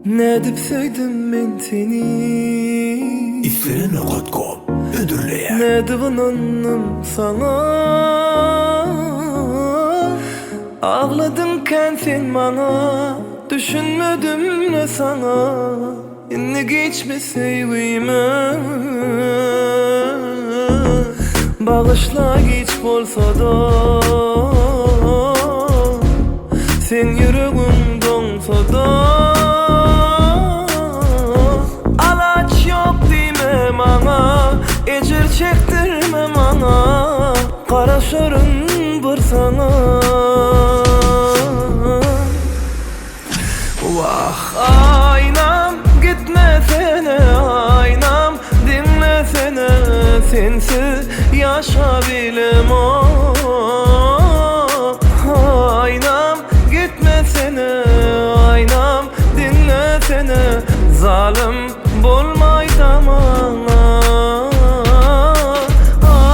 Ne dip söyledim ben seni, İsterene katkom ödürleye. ne divananım sana. Ağladınken sen bana, düşünmedim ne sana. İnni geçme sevgime, bağışla geç bolsa da. Sen yüreğim donsa da, alaç yok deme bana, ecir çektirme bana, karaşarın bir sana. Vah aynam gitmesene, aynam dinlesene, sensiz yaşayabilemem. Aynam gitmesene, aynam dinlesene, zalim bolmay tamana.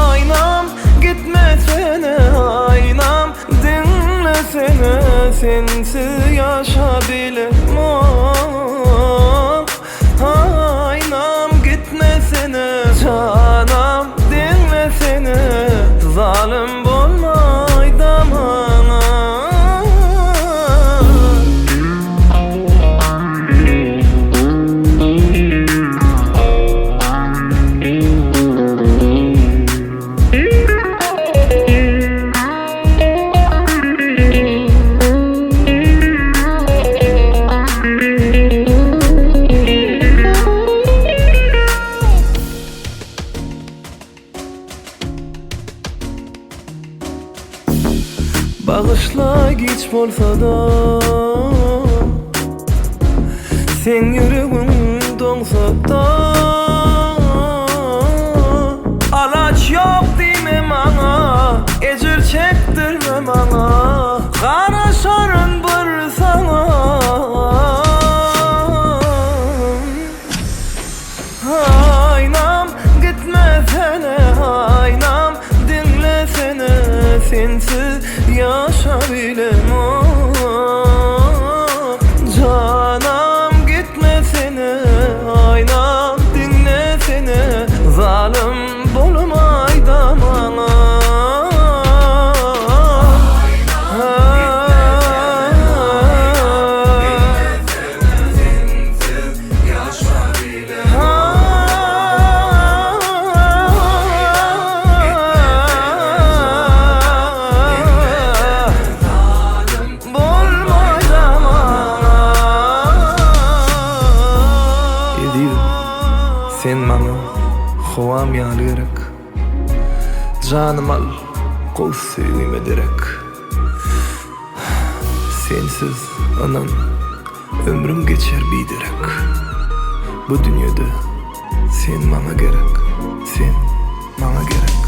Aynam gitmesene, aynam dinlesene, sensiz yaşayabilemem. Aynam gitmesene, canam dinlesene, zalim bolmay damana. Bağışla geç bolsa da, sen yüreğim donsa da. Alaç yok deme bana, ecir çektirme bana, karaşarın bir sana. Aynam gitmesene, aynam dinlesene, sensiz yaşayabilemem. Canım gitmesene, aynam dinlesene, zalim bolmay damana. Sen bana hovam yağlayarak, canım al kol sevgime derek. Sensiz anan ömrüm geçer biderek. Bu dünyada sen bana gerek, sen bana gerek.